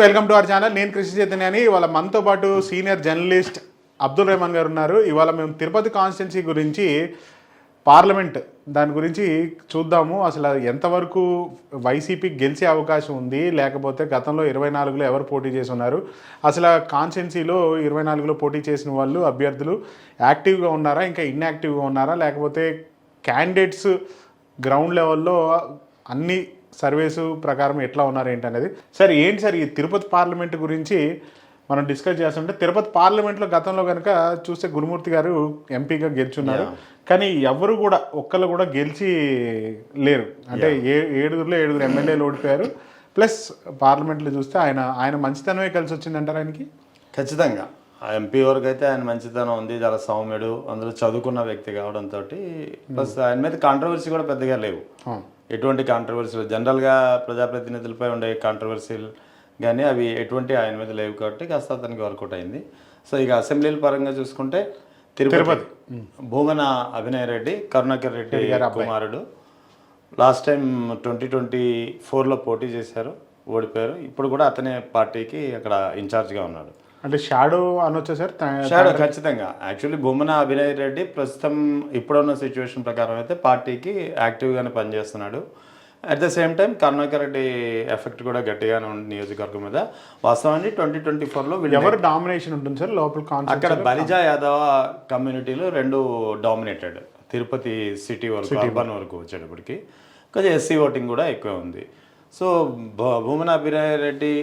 Welcome to our channel. నేను కృష్ణ చైతన్యాని. ఇవాళ మనతో పాటు సీనియర్ జర్నలిస్ట్ అబ్దుల్ రెహమాన్ గారు ఉన్నారు. ఇవాళ మేము తిరుపతి కాన్స్టిట్యున్సీ గురించి, పార్లమెంట్ దాని గురించి చూద్దాము. అసలు ఎంతవరకు వైసీపీకి గెలిచే అవకాశం ఉంది, లేకపోతే గతంలో 24లో ఎవరు పోటీ చేసి ఉన్నారు, అసలు కాన్స్టిట్యున్సీలో 24లో పోటీ చేసిన వాళ్ళు అభ్యర్థులు యాక్టివ్గా ఉన్నారా, ఇంకా ఇన్యాక్టివ్గా ఉన్నారా, లేకపోతే క్యాండిడేట్స్ గ్రౌండ్ లెవెల్లో అన్ని సర్వేసు ప్రకారం ఎట్లా ఉన్నారు ఏంటనేది. సార్ ఏంటి సార్ ఈ తిరుపతి పార్లమెంట్ గురించి మనం డిస్కస్ చేస్తుంటే, తిరుపతి పార్లమెంట్లో గతంలో కనుక చూస్తే గురుమూర్తి గారు ఎంపీగా గెలుచున్నారు, కానీ ఎవరు కూడా ఒక్కళ్ళు కూడా గెలిచి లేరు. అంటే ఏడుగురు ఎమ్మెల్యేలు ఓడిపోయారు. ప్లస్ పార్లమెంట్లో చూస్తే ఆయన మంచితనమే కలిసి వచ్చిందంటారు ఆయనకి. ఖచ్చితంగా ఎంపీ వరకు అయితే ఆయన మంచితనం ఉంది, చాలా సౌమ్యుడు, అందులో చదువుకున్న వ్యక్తి కావడంతో ప్లస్ ఆయన మీద కాంట్రవర్సీ కూడా పెద్దగా లేవు. ఎటువంటి కాంట్రవర్సీలు జనరల్గా ప్రజాప్రతినిధులపై ఉండే కాంట్రవర్సీలు కానీ అవి ఎటువంటి ఆయన మీద లేవు కాబట్టి కాస్త అతనికి వర్కౌట్ అయింది. సో ఇక అసెంబ్లీల పరంగా చూసుకుంటే తిరుపతి భూమన అభినయ్ రెడ్డి, కరుణాకర్ రెడ్డి కుమారుడు, లాస్ట్ టైం 2024లో పోటీ చేశారు, ఓడిపోయారు. ఇప్పుడు కూడా అతనే పార్టీకి అక్కడ ఇన్ఛార్జ్గా ఉన్నాడు. అంటే షాడో అనొచ్చా సార్? షాడో ఖచ్చితంగా. యాక్చువల్లీ భూమన అభినయ్ రెడ్డి ప్రస్తుతం ఇప్పుడున్న సిచ్యువేషన్ ప్రకారం అయితే పార్టీకి యాక్టివ్గానే పనిచేస్తున్నాడు. At the same time Karunakar Reddy effect కూడా గట్టిగానే ఉంది నియోజకవర్గం మీద. వాస్తవానికి 2024లో ఎవరు డామినేషన్ ఉంటుంది సార్ లోపల? అక్కడ బలిజా యాదవ కమ్యూనిటీలు రెండు డామినేటెడ్. తిరుపతి సిటీ వరకు, అర్బన్ వరకు వచ్చేటప్పటికి కొంచెం ఎస్సీ ఓటింగ్ కూడా ఎక్కువ ఉంది. సో భూమన అభినయ్ రెడ్డి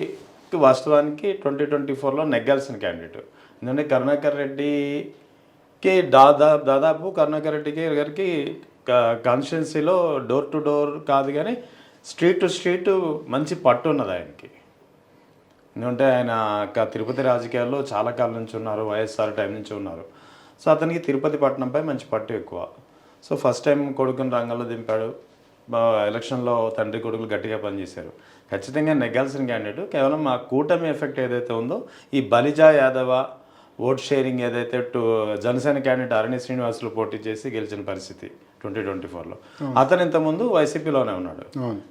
వాస్తవానికి 2024లో నెగ్గాల్సిన క్యాండిడేట్. ఎందుకంటే కరుణాకర్ రెడ్డికి దాదాపు కరుణాకర్ రెడ్డికి గారికి కాన్స్టిట్యున్సీలో డోర్ టు డోర్ కాదు కానీ స్ట్రీట్ టు స్ట్రీట్ మంచి పట్టు ఉన్నది ఆయనకి. ఎందుకంటే ఆయన తిరుపతి రాజకీయాల్లో చాలా కాలం నుంచి ఉన్నారు, వైఎస్ఆర్ టైం నుంచి ఉన్నారు. సో అతనికి తిరుపతి పట్టణంపై మంచి పట్టు ఎక్కువ. సో ఫస్ట్ టైం కొడుకుని రంగంలో దింపాడు. ఎలక్షన్లో తండ్రి కొడుకులు గట్టిగా పనిచేశారు. ఖచ్చితంగా నెగ్గాల్సిన క్యాండిడేట్. కేవలం ఆ కూటమి ఎఫెక్ట్ ఏదైతే ఉందో, ఈ బలిజా యాదవ ఓట్ షేరింగ్ ఏదైతే జనసేన క్యాండిడేట్ అరణ్య శ్రీనివాసులు పోటీ చేసి గెలిచిన పరిస్థితి 2024లో. అతను ఇంతకుముందు వైసీపీలోనే ఉన్నాడు.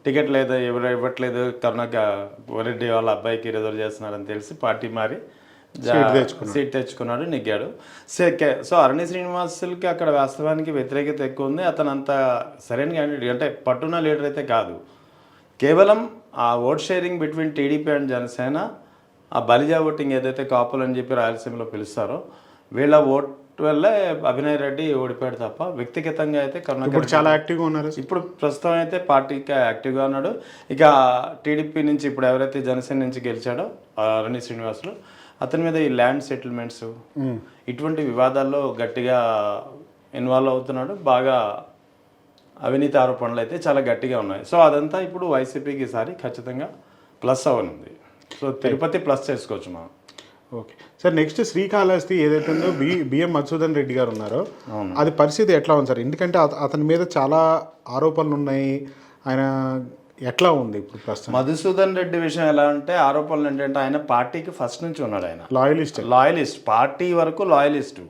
టికెట్ లేదు, ఎవరు ఇవ్వట్లేదు, కరుణాకర్ రెడ్డి వాళ్ళ అబ్బాయికి రిజర్వ్ చేస్తున్నారని తెలిసి పార్టీ మారి సీట్ తెచ్చుకున్నాడు, నెగ్గాడు. సో అరణ్య శ్రీనివాసులకి అక్కడ వాస్తవానికి వ్యతిరేకత ఎక్కువ ఉంది. అతను అంత సరైన క్యాండిడేట్ అంటే పట్టున్న లీడర్ అయితే కాదు. కేవలం ఆ vote sharing between TDP and Janasena, ఆ బలిజా ఓటింగ్ ఏదైతే కాపులు అని చెప్పి రాయలసీమలో పిలుస్తారో వీళ్ళ ఓట్ వల్లే అభినయ్ రెడ్డి ఓడిపోయాడు తప్ప వ్యక్తిగతంగా అయితే కరుణాకర్ చాలా యాక్టివ్గా ఉన్నారు. ఇప్పుడు ప్రస్తుతం అయితే పార్టీకి యాక్టివ్గా ఉన్నాడు. ఇక టీడీపీ నుంచి ఇప్పుడు ఎవరైతే జనసేన నుంచి గెలిచాడో అరణ్య శ్రీనివాసులు, అతని మీద ఈ ల్యాండ్ సెటిల్మెంట్స్ ఇటువంటి వివాదాల్లో గట్టిగా ఇన్వాల్వ్ అవుతున్నాడు. బాగా అవినీతి ఆరోపణలు అయితే చాలా గట్టిగా ఉన్నాయి. సో అదంతా ఇప్పుడు వైసీపీకి ఈసారి ఖచ్చితంగా ప్లస్ అవనుంది. సో తిరుపతి ప్లస్ చేసుకోవచ్చు మనం. ఓకే సార్, నెక్స్ట్ శ్రీకాళహస్తి ఏదైతే ఉందో బిఎం మధుసూదన్ రెడ్డి గారు ఉన్నారో, అది పరిస్థితి ఎట్లా ఉంది సార్? ఎందుకంటే అతని మీద చాలా ఆరోపణలు ఉన్నాయి. ఆయన ఎట్లా ఉంది ఇప్పుడు ప్రస్తుతం? మధుసూదన్ రెడ్డి విషయం ఎలా అంటే, ఆరోపణలు ఏంటంటే ఆయన పార్టీకి ఫస్ట్ నుంచి ఉన్నాడు. ఆయన లాయలిస్ట్, పార్టీ వరకు లాయలిస్టు.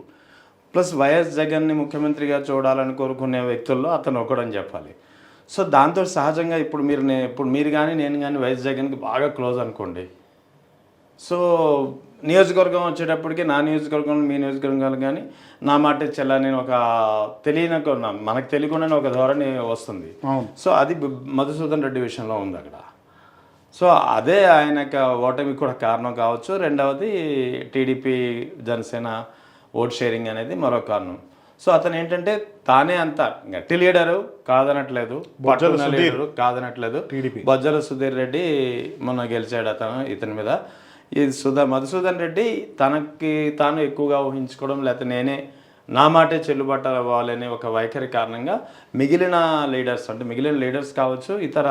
ప్లస్ వైఎస్ జగన్ని ముఖ్యమంత్రిగా చూడాలని కోరుకునే వ్యక్తుల్లో అతను ఒకడని చెప్పాలి. సో దాంతో సహజంగా ఇప్పుడు మీరు కానీ నేను కానీ వైఎస్ జగన్కి బాగా క్లోజ్ అనుకోండి. సో నియోజకవర్గం వచ్చేటప్పటికి నా నియోజకవర్గం మీ నియోజకవర్గాలు కానీ నా మాట చెల్లని ఒక మనకు తెలియకుండానే ఒక ధోరణి వస్తుంది. సో అది మధుసూదన్ రెడ్డి విషయంలో ఉంది అక్కడ. సో అదే ఆయనకు ఓటమి కూడా కారణం కావచ్చు. రెండవది టీడీపీ జనసేన ఓట్ షేరింగ్ అనేది మరో కారణం. సో అతను ఏంటంటే తానే అంత గట్టి లీడరు కాదనట్లేదు, లీడరు కాదనట్లేదు. బొజ్జల సుధీర్ రెడ్డి మొన్న గెలిచాడు ఇతని మీద. ఈ మధుసూదన్ రెడ్డి తనకి తాను ఎక్కువగా ఊహించుకోవడం, లేకపోతే నేనే నా మాటే చెల్లుబాటు అవ్వాలనే ఒక వైఖరి కారణంగా మిగిలిన లీడర్స్ కావచ్చు, ఇతర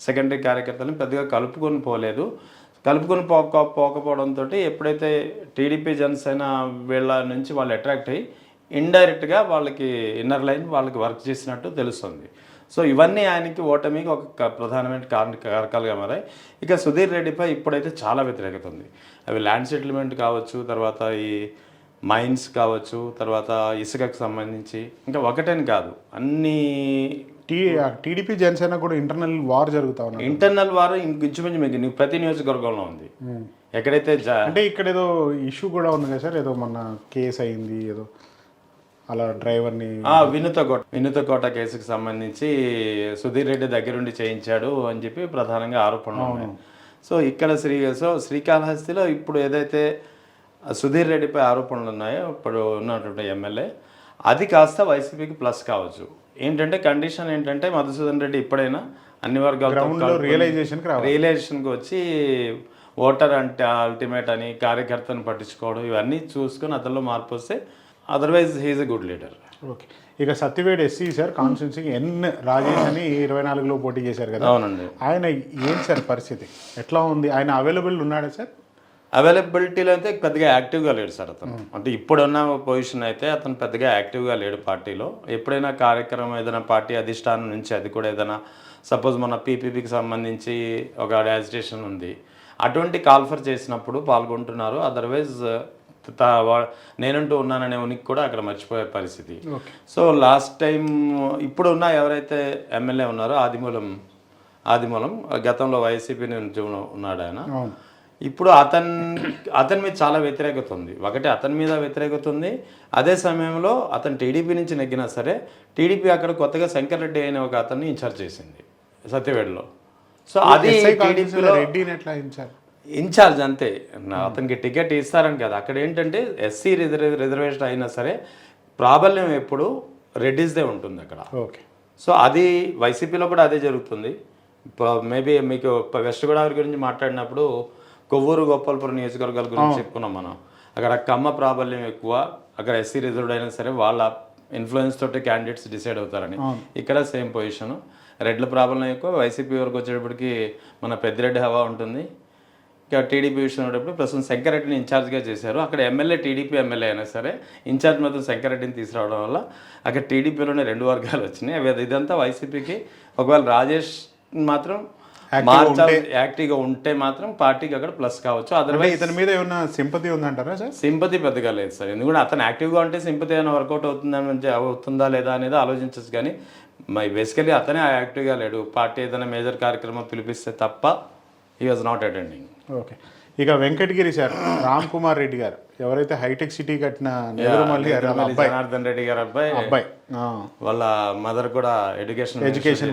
సెకండరీ కార్యకర్తలను పెద్దగా కలుపుకొని పోకపోవడంతో ఎప్పుడైతే టీడీపీ జనసేన వీళ్ళ నుంచి వాళ్ళు అట్రాక్ట్ అయ్యి ఇండైరెక్ట్గా వాళ్ళకి ఇన్నర్ లైన్ వాళ్ళకి వర్క్ చేసినట్టు తెలుస్తుంది. సో ఇవన్నీ ఆయనకి ఓటమికి ఒక ప్రధానమైన కారకాలుగా మారాయి. ఇక సుధీర్ రెడ్డిపై ఇప్పుడైతే చాలా వ్యతిరేకత ఉంది. అవి ల్యాండ్ సెటిల్మెంట్ కావచ్చు, తర్వాత ఈ మైన్స్ కావచ్చు, తర్వాత ఇసుకకు సంబంధించి, ఇంకా ఒకటని కాదు అన్ని టీడీపీ జనసేన కూడా ఇంటర్నల్ వార్ జరుగుతా ఉన్నది. ఇంటర్నల్ వారు ఇంచుమించు మీకు ప్రతి నియోజకవర్గంలో ఉంది. ఎక్కడైతే అంటే ఇక్కడ ఏదో ఇష్యూ కూడా ఉంది కదా సార్, ఏదో మొన్న కేసు అయింది ఏదో అలా డ్రైవర్ని వినుత కోట కేసుకు సంబంధించి సుధీర్ రెడ్డి దగ్గరుండి చేయించాడు అని చెప్పి ప్రధానంగా ఆరోపణలు ఉన్నాయి. సో ఇక్కడ శ్రీకాళహస్తిలో ఇప్పుడు ఏదైతే సుధీర్ రెడ్డిపై ఆరోపణలు ఉన్నాయో ఇప్పుడు ఉన్నటువంటి ఎమ్మెల్యే, అది కాస్త వైసీపీకి ప్లస్ కావచ్చు. ఏంటంటే కండిషన్ ఏంటంటే మధుసూదన్ రెడ్డి ఇప్పుడైనా అన్ని వర్గాలతో రియలైజేషన్కి వచ్చి ఓటర్ అంటే అల్టిమేట్ అని కార్యకర్తను పట్టించుకోవడం ఇవన్నీ చూసుకొని అతనిలో మార్పు వస్తే otherwise he's a good leader. Okay. ఇక సత్యవేడ్ ఎస్సీ సార్ కాన్స్టిట్యున్సీకి రాజేష్ అని 24లో పోటీ చేశారు కదా. అవునండి. ఆయన ఏంటి సార్ పరిస్థితి ఎట్లా ఉంది? ఆయన అవైలబుల్ ఉన్నాడా సార్? అవైలబిలిటీలో అయితే పెద్దగా యాక్టివ్గా లేడు సార్ అతను. అంటే ఇప్పుడున్న పొజిషన్ అయితే అతను పెద్దగా యాక్టివ్గా లేడు పార్టీలో. ఎప్పుడైనా కార్యక్రమం ఏదైనా పార్టీ అధిష్టానం నుంచి అది కూడా ఏదైనా సపోజ్ మన పీపీపీకి సంబంధించి ఒక యాజిటేషన్ ఉంది, అటువంటి కాల్ఫర్ చేసినప్పుడు పాల్గొంటున్నారు. అదర్వైజ్ నేనంటూ ఉన్నాననే ఉనికి కూడా అక్కడ మర్చిపోయే పరిస్థితి. సో లాస్ట్ టైం ఇప్పుడు ఉన్న ఎవరైతే ఎమ్మెల్యే ఉన్నారో ఆదిమూలం గతంలో వైసీపీ నుంచి ఉన్నాడు ఆయన. ఇప్పుడు అతని మీద చాలా వ్యతిరేకత ఉంది. ఒకటి అతని మీద వ్యతిరేకత ఉంది, అదే సమయంలో అతను టీడీపీ నుంచి నెగ్గినా సరే టీడీపీ అక్కడ కొత్తగా శంకర్ రెడ్డి అయిన ఒక అతన్ని ఇన్ఛార్జ్ చేసింది సత్యవేడ్లో. సో అది టీడీపీలో ఇన్ఛార్జ్ అంతే, అతనికి టికెట్ ఇస్తారని కదా. అక్కడ ఏంటంటే ఎస్సీ రిజర్వేషన్ అయినా సరే ప్రాబల్యం ఎప్పుడు రెడ్డిస్దే ఉంటుంది అక్కడ. ఓకే. సో అది వైసీపీలో కూడా అదే జరుగుతుంది. మేబీ మీకు వెస్ట్ గోదావరి గురించి మాట్లాడినప్పుడు కొవ్వూరు గోపాలపురం నియోజకవర్గాల గురించి చెప్పుకున్నాం మనం. అక్కడ కమ్మ ప్రాబల్యం ఎక్కువ, అక్కడ ఎస్సీ రిజర్వ్డ్ అయినా సరే వాళ్ళ ఇన్ఫ్లుయెన్స్ తోటి క్యాండిడేట్స్ డిసైడ్ అవుతారని. ఇక్కడ సేమ్ పొజిషన్, రెడ్ల ప్రాబల్యం ఎక్కువ. వైసీపీ వరకు వచ్చేటప్పటికి మన పెద్దిరెడ్డి హవా ఉంటుంది. ఇక టీడీపీ విషయం ఉన్నప్పుడు ప్రస్తుతం శంకర్ రెడ్డిని ఇన్ఛార్జ్గా చేశారు. అక్కడ ఎమ్మెల్యే టీడీపీ ఎమ్మెల్యే అయినా సరే ఇన్ఛార్జ్ మాత్రం శంకర్ రెడ్డిని తీసుకురావడం వల్ల అక్కడ టీడీపీలోనే 2 వర్గాలు వచ్చినాయి. ఇదంతా వైసీపీకి ఒకవేళ రాజేష్ మాత్రం యాక్టివ్గా ఉంటే మాత్రం పార్టీకి అక్కడ ప్లస్ కావచ్చు. అదర్వైజ్ ఇతని మీద ఏమన్నా సింపతి ఉందంటారా సార్? సింపతి పెద్దగా లేదు సార్. ఎందుకంటే అతను యాక్టివ్గా ఉంటే సింపతి ఏమైనా వర్కౌట్ అవుతుందా లేదా అనేది ఆలోచించచ్చు. కానీ బేసికలీ అతనే యాక్టివ్గా లేడు. పార్టీ ఏదైనా మేజర్ కార్యక్రమం పిలిపిస్తే తప్ప he was not attending. Okay. ఇక వెంకటగిరి సార్ రామ్ కుమార్ రెడ్డి గారు ఎవరైతే హైటెక్ సిటీ కట్టిన జనార్దన్ రెడ్డి గారు అబ్బాయి వాళ్ళ మదర్ కూడా ఎడ్యుకేషన్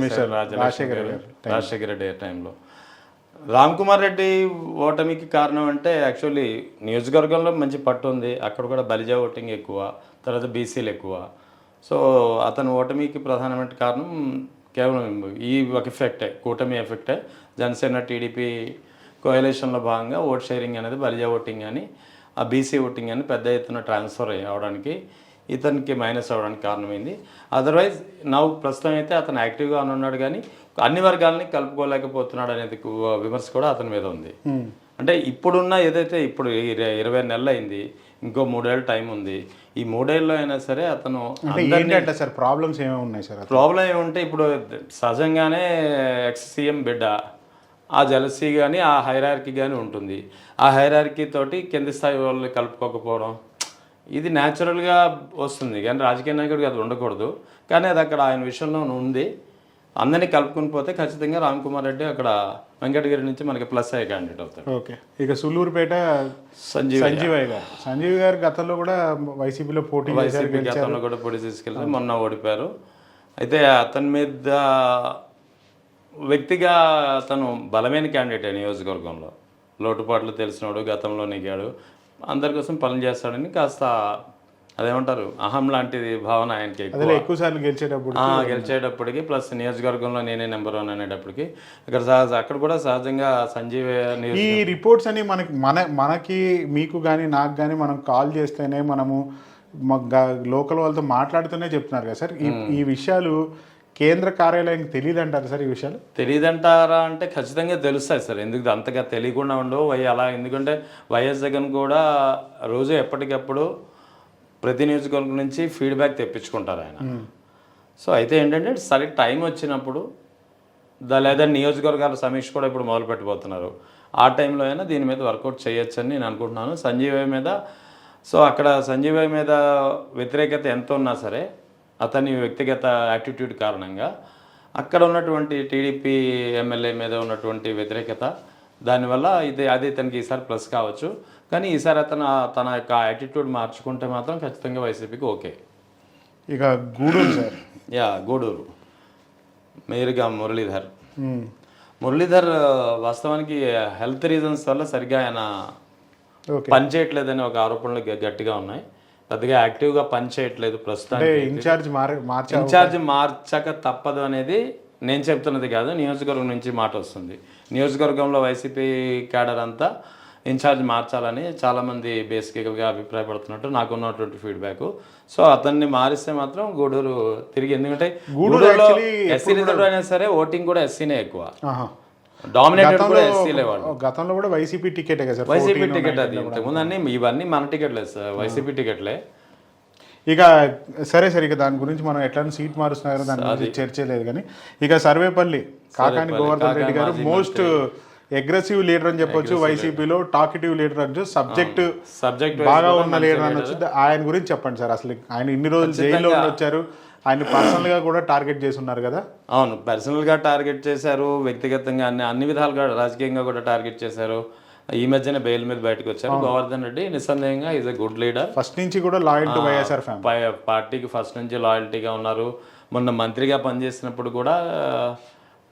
మినిస్టర్ రాజశేఖర రెడ్డి టైంలో. రామ్ కుమార్ రెడ్డి ఓటమికి కారణం అంటే యాక్చువల్లీ నియోజకవర్గంలో మంచి పట్టు ఉంది, అక్కడ కూడా బలిజా ఓటింగ్ ఎక్కువ, తర్వాత బీసీలు ఎక్కువ. సో అతను ఓటమికి ప్రధానమైన కారణం కేవలం ఈ ఒక ఎఫెక్టే, కూటమి ఎఫెక్టే. జనసేన టీడీపీ కోయలేషన్లో భాగంగా ఓట్ షేరింగ్ అనేది బలిజా ఓటింగ్ అని ఆ బీసీ ఓటింగ్ అని పెద్ద ఎత్తున ట్రాన్స్ఫర్ అవడానికి ఇతనికి మైనస్ అవ్వడానికి కారణమైంది. అదర్వైజ్ ప్రస్తుతం అయితే అతను యాక్టివ్గా ఉన్నాడు, కానీ అన్ని వర్గాలని కలుపుకోలేకపోతున్నాడు అనేది విమర్శ కూడా అతని మీద ఉంది. అంటే ఇప్పుడున్న ఏదైతే ఇప్పుడు 20 నెలలు అయింది, ఇంకో 3 ఏళ్ళ టైం ఉంది. ఈ 3 ఏళ్ళలో అయినా సరే అతను సార్ ప్రాబ్లమ్స్ ఏమేమి ఉన్నాయి సార్? ప్రాబ్లం ఏముంటే ఇప్పుడు సహజంగానే ఎక్స్ సీఎం బిడ్డ, ఆ జలసీ కానీ ఆ హైరార్కీ కానీ ఉంటుంది. ఆ హైరార్కీ తోటి కింది స్థాయి వాళ్ళని కలుపుకోకపోవడం ఇది న్యాచురల్గా వస్తుంది, కానీ రాజకీయ నాయకుడికి అది ఉండకూడదు. కానీ అది అక్కడ ఆయన విషయంలో ఉంది. అందరినీ కలుపుకొని పోతే ఖచ్చితంగా రామ్ కుమార్ రెడ్డి అక్కడ వెంకటగిరి నుంచి మనకి ప్లస్ అయ్యే క్యాండిడేట్ అవుతారు. ఓకే. ఇక సుల్లూరుపేట సంజీవ్ గారు గతంలో కూడా వైసీపీలో గతంలో కూడా పోటీ తీసుకెళ్తే మొన్న ఓడిపోయారు. అయితే అతని మీద వ్యక్తిగా అతను బలమైన క్యాండిడేట్ నియోజకవర్గంలో, లోటుపాట్లు తెలిసినాడు, గతంలో నెగ్గాడు, అందరి కోసం పనులు చేస్తాడని కాస్త అదేమంటారు అహం లాంటిది భావన ఆయనకి ఎక్కువ సార్లు గెలిచేటప్పటికి ప్లస్ నియోజకవర్గంలో నేనే నెంబర్ 1 అనేటప్పటికి అక్కడ కూడా సహజంగా సంజీవ్ ఈ రిపోర్ట్స్ అని మనకి మీకు కానీ నాకు కానీ మనం కాల్ చేస్తేనే మనము లోకల్ వాళ్ళతో మాట్లాడుతూనే చెప్తున్నారు కదా సార్. ఈ విషయాలు కేంద్ర కార్యాలయానికి తెలియదు అంటారు సార్? ఈ విషయాలు తెలియదంటారా అంటే ఖచ్చితంగా తెలుస్తాయి సార్. ఎందుకు అంతగా తెలియకుండా ఉండవు అలా, ఎందుకంటే వైఎస్ జగన్ కూడా రోజు ఎప్పటికప్పుడు ప్రతి నియోజకవర్గం నుంచి ఫీడ్బ్యాక్ తెప్పించుకుంటారు ఆయన. సో అయితే ఏంటంటే సరే టైం వచ్చినప్పుడు లేదా నియోజకవర్గాల సమీక్ష కూడా ఇప్పుడు మొదలు పెట్టబోతున్నారు. ఆ టైంలో అయినా దీని మీద వర్కౌట్ చేయొచ్చని నేను అనుకుంటున్నాను. సంజీవయ్య మీద సో అక్కడ సంజీవయ్య మీద వ్యతిరేకత ఎంత ఉన్నా సరే అతని వ్యక్తిగత యాటిట్యూడ్ కారణంగా అక్కడ ఉన్నటువంటి టీడీపీ ఎమ్మెల్యే మీద ఉన్నటువంటి వ్యతిరేకత దానివల్ల అది ఇతనికి ఈసారి ప్లస్ కావచ్చు. కానీ ఈసారి తన యొక్క యాటిట్యూడ్ మార్చుకుంటే మాత్రం ఖచ్చితంగా వైసీపీకి ఓకే. ఇక గూడూరు సార్, గూడూరు మేయర్గా మురళీధర్ వాస్తవానికి హెల్త్ రీజన్స్ వల్ల సరిగ్గా ఆయన పని చేయట్లేదని ఒక ఆరోపణలు గట్టిగా ఉన్నాయి. పెద్దగా యాక్టివ్గా పని చేయట్లేదు ప్రస్తుతానికి. ఇన్ఛార్జ్ మార్చక తప్పదు అనేది నేను చెప్తున్నది కాదు, నియోజకవర్గం నుంచి మాట వస్తుంది. నియోజకవర్గంలో వైసీపీ క్యాడర్ అంతా ఇన్ఛార్జ్ మార్చాలని చాలామంది బేసికల్గా అభిప్రాయపడుతున్నట్టు నాకున్నటువంటి ఫీడ్బ్యాక్. సో అతన్ని మారిస్తే మాత్రం గూడూరు తిరిగి, ఎందుకంటే గూడూరులో ఎస్సీ రిజర్వ్ అయినా సరే ఓటింగ్ కూడా ఎస్సీనే ఎక్కువ, డామినేటెడ్ కూడా ఎస్సీలే వాళ్ళు. గతంలో కూడా వైసీపీ టికెట్ వైసీపీ టికెట్ అది ఇంతకుముందు అన్ని ఇవన్నీ మన టికెట్లే సార్, వైసీపీ టికెట్లే. ఇక సరే ఇక దాని గురించి మనం ఎట్లా సీట్ మారుస్తున్నారో దాని గురించి చర్చ లేదు. కానీ ఇక సర్వేపల్లి కాకాని గోవర్ధన్ రెడ్డి గారు మోస్ట్ అగ్రెసివ్ లీడర్ అని చెప్పొచ్చు, వైసీపీలో టాకిటివ్ లీడర్ అని, సబ్జెక్ట్ బాగా ఉన్న లీడర్ అనొచ్చు. ఆయన గురించి చెప్పండి సార్. అసలు ఆయన ఇన్ని రోజులు జైల్లో వచ్చారు, ఆయన పర్సనల్ గా కూడా టార్గెట్ చేసి ఉన్నారు కదా. అవును, పర్సనల్ గా టార్గెట్ చేశారు, వ్యక్తిగతంగా అన్ని విధాలుగా రాజకీయంగా కూడా టార్గెట్ చేశారు. ఈ మధ్యన బెయిల్ మీద బయటకు వచ్చారు. గోవర్ధన్ రెడ్డి నిస్సందేహంగా is a good leader. First నుంచి కూడా లాయల్ టు వైఎస్ఆర్ పార్టీకి ఫస్ట్ నుంచి లాయల్టీగా ఉన్నారు. మొన్న మంత్రిగా పనిచేసినప్పుడు కూడా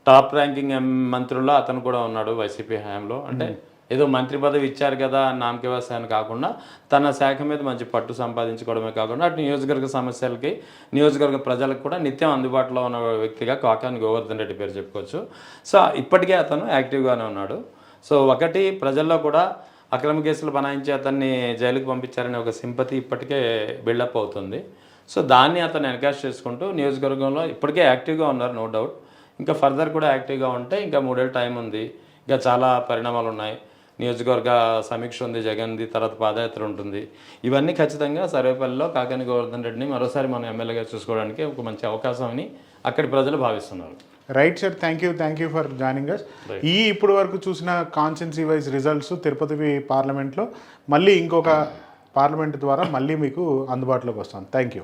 టాప్ ర్యాంకింగ్ మంత్రుల్లో అతను కూడా ఉన్నాడు వైసీపీ హయాంలో. అంటే ఏదో మంత్రి పదవి ఇచ్చారు కదా నామకే వ్యవసాయాన్ని కాకుండా తన శాఖ మీద మంచి పట్టు సంపాదించుకోవడమే కాకుండా అటు నియోజకవర్గ సమస్యలకి, నియోజకవర్గ ప్రజలకు కూడా నిత్యం అందుబాటులో ఉన్న వ్యక్తిగా కాకాని గోవర్ధన్ రెడ్డి పేరు చెప్పుకోవచ్చు. సో ఇప్పటికే అతను యాక్టివ్గానే ఉన్నాడు. సో ఒకటి, ప్రజల్లో కూడా అక్రమ కేసులు బనాయించి అతన్ని జైలుకు పంపించారనే ఒక సింపతి ఇప్పటికే బిల్డప్ అవుతుంది. సో దాన్ని అతను ఎన్కాష్ చేసుకుంటూ నియోజకవర్గంలో ఇప్పటికే యాక్టివ్గా ఉన్నారు, నో డౌట్. ఇంకా ఫర్దర్ కూడా యాక్టివ్గా ఉంటే ఇంకా 3 ఏళ్ళ టైం ఉంది, ఇంకా చాలా పరిణామాలు ఉన్నాయి. నియోజకవర్గ సమీక్ష ఉంది, జగన్ది, తర్వాత పాదయాత్ర ఉంటుంది. ఇవన్నీ ఖచ్చితంగా సర్వేపల్లిలో కాకాని గోవర్ధన్ రెడ్డిని మరోసారి మనం ఎమ్మెల్యేగా చూసుకోవడానికి ఒక మంచి అవకాశం అని అక్కడి ప్రజలు భావిస్తున్నారు. Right sir, thank you for joining us. ఇప్పుడు వరకు చూసిన కాన్స్టిట్యున్సీ వైజ్ రిజల్ట్స్ తిరుపతి పార్లమెంట్లో మళ్ళీ ఇంకొక పార్లమెంట్ ద్వారా మళ్ళీ మీకు అందుబాటులోకి వస్తాను. Thank you.